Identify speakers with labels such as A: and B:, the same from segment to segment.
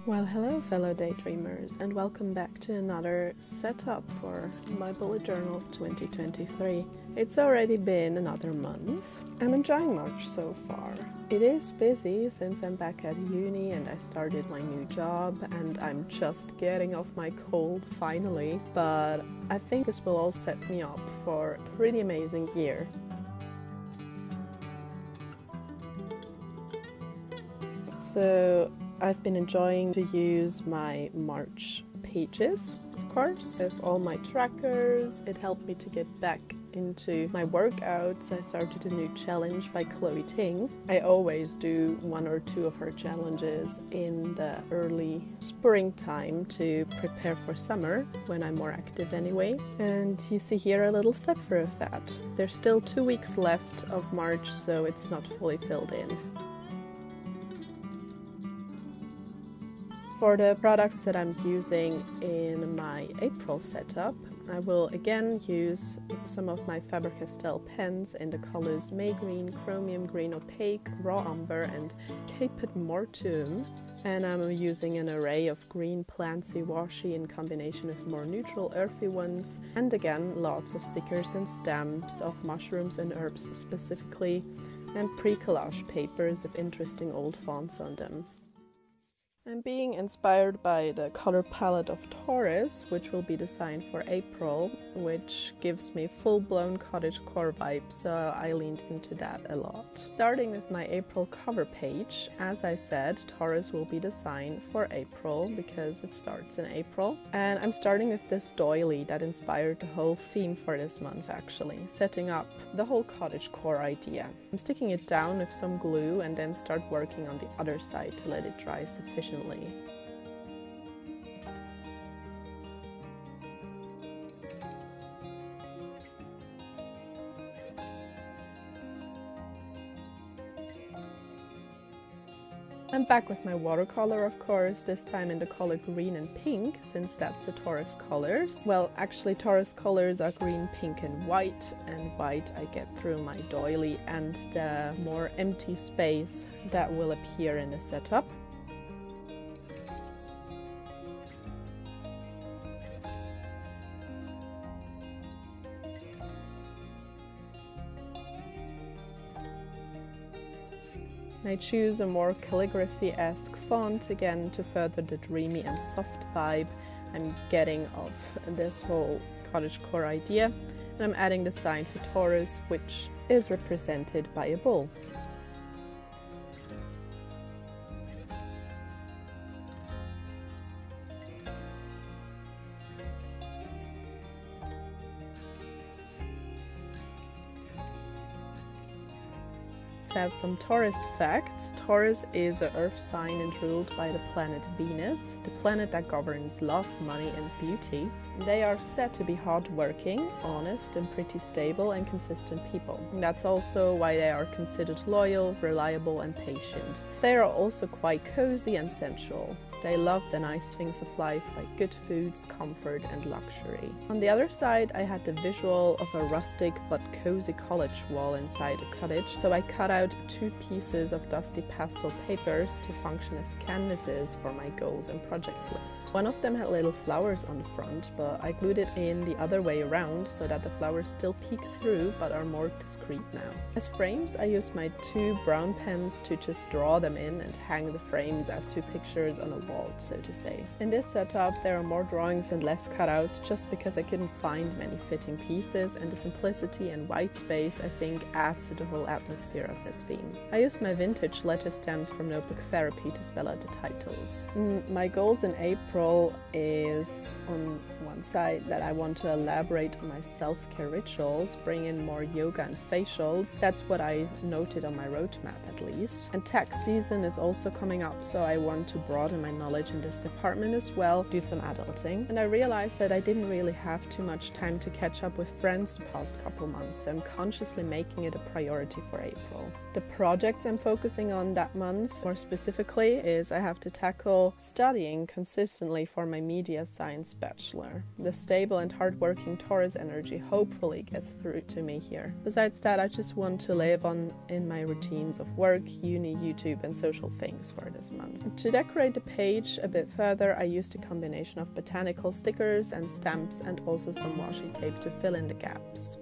A: Well, hello fellow daydreamers, and welcome back to another setup for my bullet journal of 2023. It's already been another month. I'm enjoying March so far. It is busy since I'm back at uni and I started my new job and I'm just getting off my cold finally, but I think this will all set me up for a pretty amazing year. So I've been enjoying to use my March pages, of course, with all my trackers. It helped me to get back into my workouts. I started a new challenge by Chloe Ting. I always do one or two of her challenges in the early springtime to prepare for summer, when I'm more active anyway. And you see here a little flip through of that. There's still 2 weeks left of March, so it's not fully filled in. For the products that I'm using in my April setup, I will again use some of my Faber-Castell pens in the colors May Green, Chromium Green Opaque, Raw Umber and Caput Mortuum. And I'm using an array of green plantsy washi in combination with more neutral earthy ones. And again, lots of stickers and stamps of mushrooms and herbs specifically, and pre-collage papers with interesting old fonts on them. I'm being inspired by the color palette of Taurus, which will be designed for April, which gives me full-blown cottagecore vibes, so I leaned into that a lot. Starting with my April cover page, as I said, Taurus will be designed for April because it starts in April. And I'm starting with this doily that inspired the whole theme for this month actually, setting up the whole cottagecore idea. I'm sticking it down with some glue and then start working on the other side to let it dry sufficiently. I'm back with my watercolor, of course, this time in the color green and pink, since that's the Taurus colors. Well, actually Taurus colors are green, pink and white I get through my doily and the more empty space that will appear in the setup. I choose a more calligraphy-esque font again to further the dreamy and soft vibe I'm getting of this whole cottagecore idea, and I'm adding the sign for Taurus, which is represented by a bull. To have some Taurus facts, Taurus is an earth sign and ruled by the planet Venus, the planet that governs love, money and beauty. They are said to be hardworking, honest and pretty stable and consistent people. And that's also why they are considered loyal, reliable and patient. They are also quite cozy and sensual. They love the nice things of life like good foods, comfort and luxury. On the other side, I had the visual of a rustic but cozy college wall inside a cottage, so I cut out 2 pieces of dusty pastel papers to function as canvases for my goals and projects list. One of them had little flowers on the front, but I glued it in the other way around so that the flowers still peek through but are more discreet now. As frames, I used my 2 brown pens to just draw them in and hang the frames as 2 pictures on a wall, so to say. In this setup there are more drawings and less cutouts just because I couldn't find many fitting pieces, and the simplicity and white space I think adds to the whole atmosphere of this theme. I used my vintage letter stamps from Notebook Therapy to spell out the titles. My goals in April is on one side that I want to elaborate on my self-care rituals, bring in more yoga and facials. That's what I noted on my roadmap at least. And tax season is also coming up, so I want to broaden my knowledge in this department as well, do some adulting. And I realized that I didn't really have too much time to catch up with friends the past couple months, so I'm consciously making it a priority for April. The projects I'm focusing on that month, more specifically, is I have to tackle studying consistently for my media science bachelor. The stable and hardworking Taurus energy hopefully gets through to me here. Besides that, I just want to live on in my routines of work, uni, YouTube and social things for this month. To decorate the page a bit further, I used a combination of botanical stickers and stamps and also some washi tape to fill in the gaps.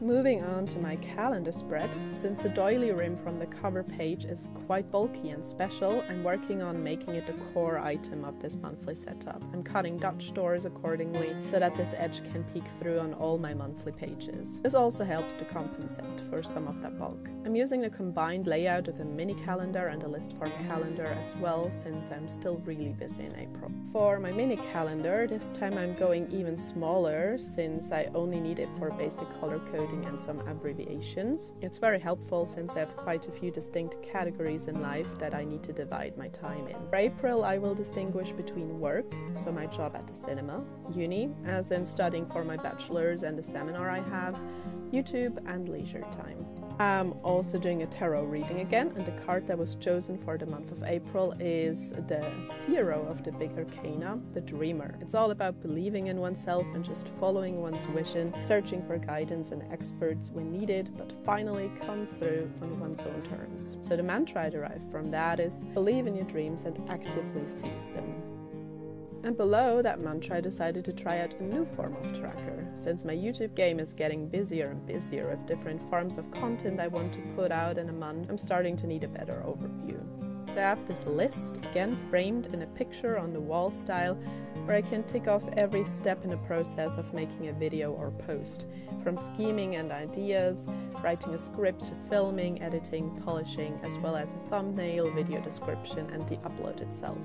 A: Moving on to my calendar spread, since the doily rim from the cover page is quite bulky and special, I'm working on making it the core item of this monthly setup. I'm cutting Dutch doors accordingly so that this edge can peek through on all my monthly pages. This also helps to compensate for some of that bulk. I'm using a combined layout of a mini calendar and a list form calendar as well, since I'm still really busy in April. For my mini calendar, this time I'm going even smaller since I only need it for basic color coding and some abbreviations. It's very helpful since I have quite a few distinct categories in life that I need to divide my time in. For April, I will distinguish between work, so my job at the cinema, uni, as in studying for my bachelor's and the seminar I have, YouTube and leisure time. I'm also doing a tarot reading again, and the card that was chosen for the month of April is the 0 of the big arcana, the dreamer. It's all about believing in oneself and just following one's vision, searching for guidance and experts when needed, but finally come through on one's own terms. So the mantra I derived from that is, believe in your dreams and actively seize them. And below that mantra, I decided to try out a new form of tracker. Since my YouTube game is getting busier and busier with different forms of content I want to put out in a month, I'm starting to need a better overview. So I have this list, again framed in a picture on the wall style, where I can tick off every step in the process of making a video or post, from scheming and ideas, writing a script to filming, editing, polishing, as well as a thumbnail, video description and the upload itself.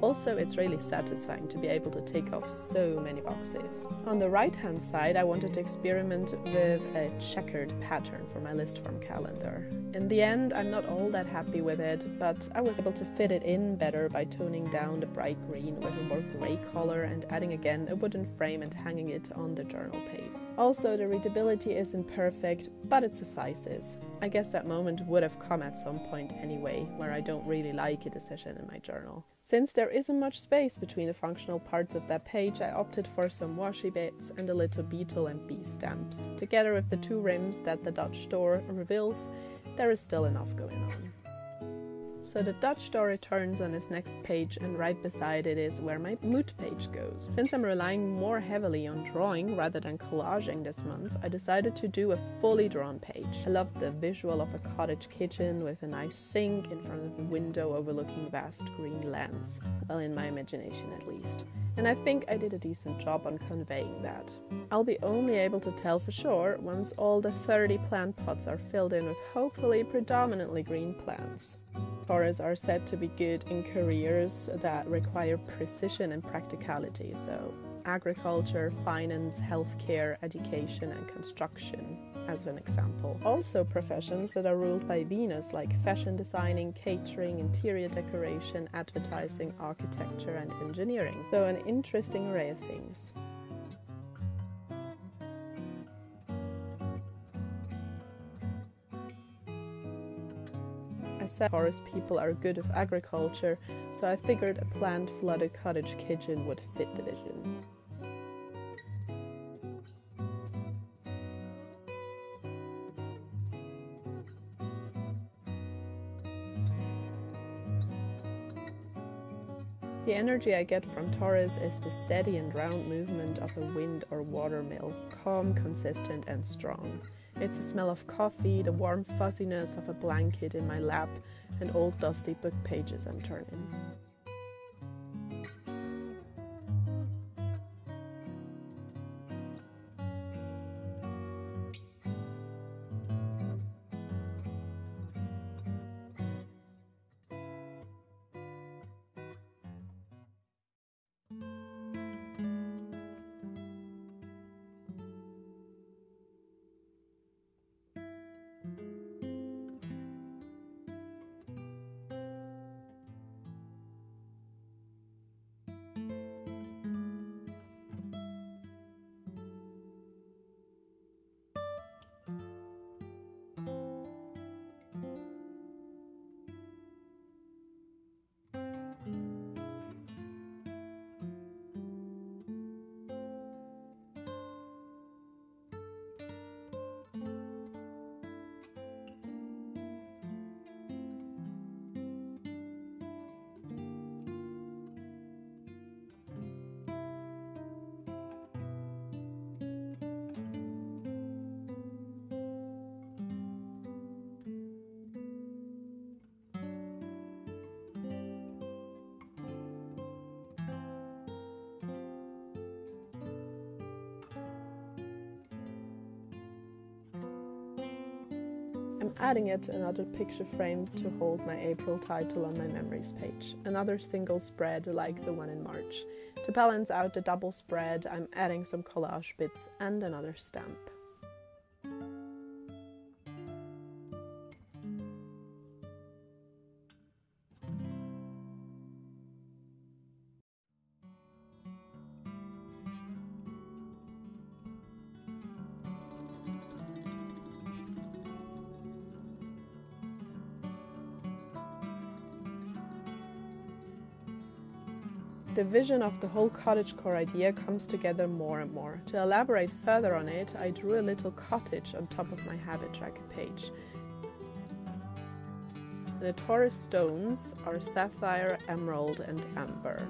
A: Also, it's really satisfying to be able to take off so many boxes. On the right hand side, I wanted to experiment with a checkered pattern for my list form calendar. In the end, I'm not all that happy with it, but I was able to fit it in better by toning down the bright green with a more grey color and adding again a wooden frame and hanging it on the journal page. Also, the readability isn't perfect, but it suffices. I guess that moment would have come at some point anyway, where I don't really like a decision in my journal. Since there isn't much space between the functional parts of that page, I opted for some washi bits and a little beetle and bee stamps. Together with the 2 rims that the Dutch door reveals, there is still enough going on. So the Dutch door returns on its next page, and right beside it is where my mood page goes. Since I'm relying more heavily on drawing rather than collaging this month, I decided to do a fully drawn page. I love the visual of a cottage kitchen with a nice sink in front of a window overlooking vast green lands. Well, in my imagination at least. And I think I did a decent job on conveying that. I'll be only able to tell for sure once all the 30 plant pots are filled in with hopefully predominantly green plants. Taurus are said to be good in careers that require precision and practicality, so agriculture, finance, healthcare, education and construction as an example. Also professions that are ruled by Venus like fashion designing, catering, interior decoration, advertising, architecture and engineering. So an interesting array of things. I said Taurus people are good with agriculture, so I figured a plant-flooded cottage kitchen would fit the vision. The energy I get from Taurus is the steady and round movement of a wind or water mill, calm, consistent and strong. It's the smell of coffee, the warm fuzziness of a blanket in my lap, and old dusty book pages I'm turning. I'm adding yet another picture frame to hold my April title on my memories page, another single spread like the one in March. To balance out the double spread, I'm adding some collage bits and another stamp. The vision of the whole cottagecore idea comes together more and more. To elaborate further on it, I drew a little cottage on top of my habit tracker page. The Taurus stones are sapphire, emerald and amber.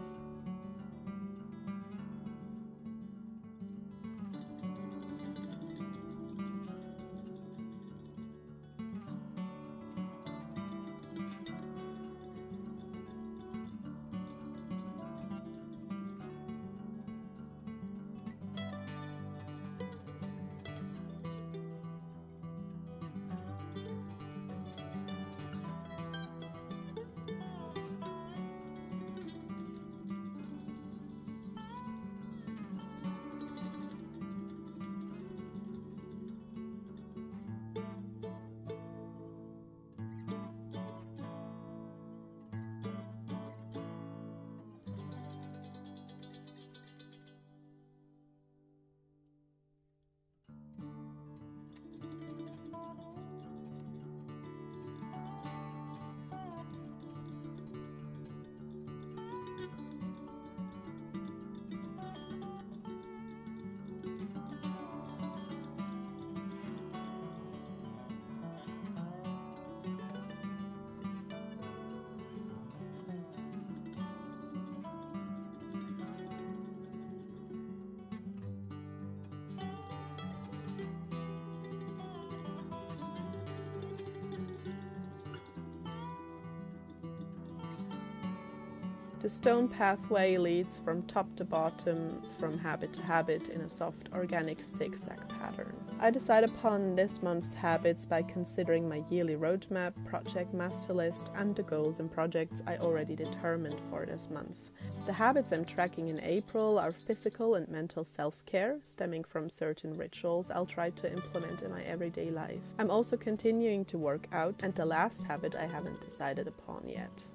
A: The stone pathway leads from top to bottom, from habit to habit in a soft organic zigzag pattern. I decide upon this month's habits by considering my yearly roadmap, project master list and the goals and projects I already determined for this month. The habits I'm tracking in April are physical and mental self-care, stemming from certain rituals I'll try to implement in my everyday life. I'm also continuing to work out, and the last habit I haven't decided upon yet.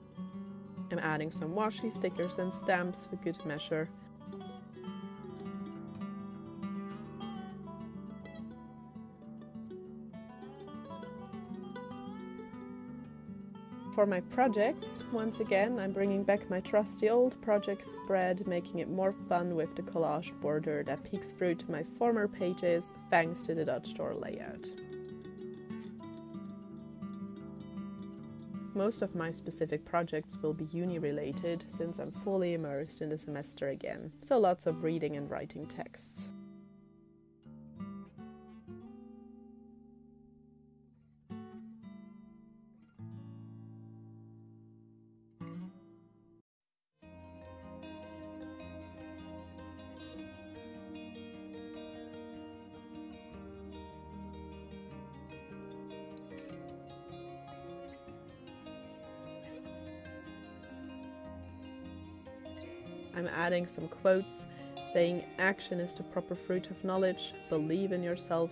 A: I'm adding some washi, stickers and stamps for good measure. For my projects, once again, I'm bringing back my trusty old project spread, making it more fun with the collage border that peeks through to my former pages thanks to the Dutch door layout. Most of my specific projects will be uni-related since I'm fully immersed in the semester again, so lots of reading and writing texts. I'm adding some quotes saying action is the proper fruit of knowledge, believe in yourself,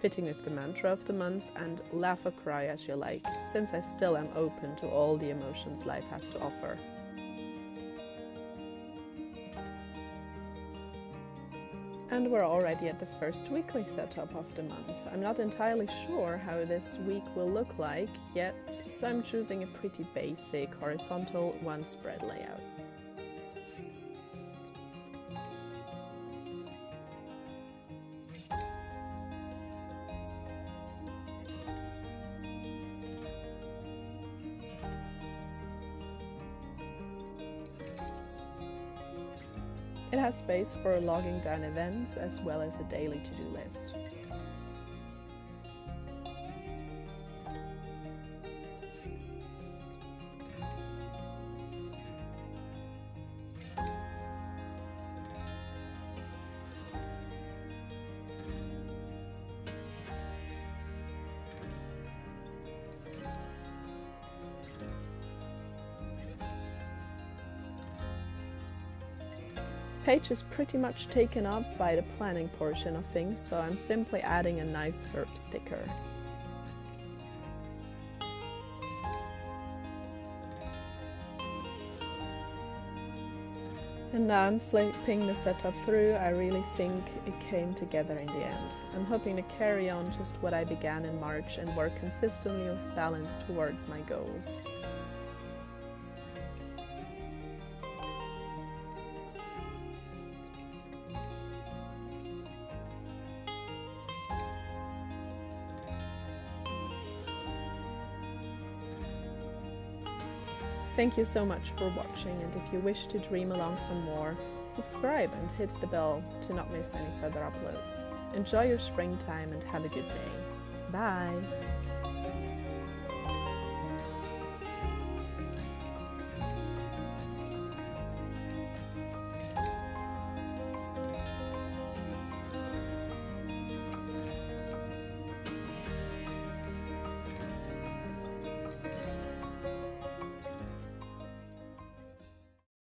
A: fitting with the mantra of the month, and laugh or cry as you like, since I still am open to all the emotions life has to offer. And we're already at the first weekly setup of the month. I'm not entirely sure how this week will look like yet, so I'm choosing a pretty basic horizontal one spread layout. It has space for logging down events as well as a daily to-do list. page is pretty much taken up by the planning portion of things, so I'm simply adding a nice herb sticker. And now I'm flipping the setup through. I really think it came together in the end. I'm hoping to carry on just what I began in March and work consistently with balance towards my goals. Thank you so much for watching, and if you wish to dream along some more, subscribe and hit the bell to not miss any further uploads. Enjoy your springtime and have a good day. Bye!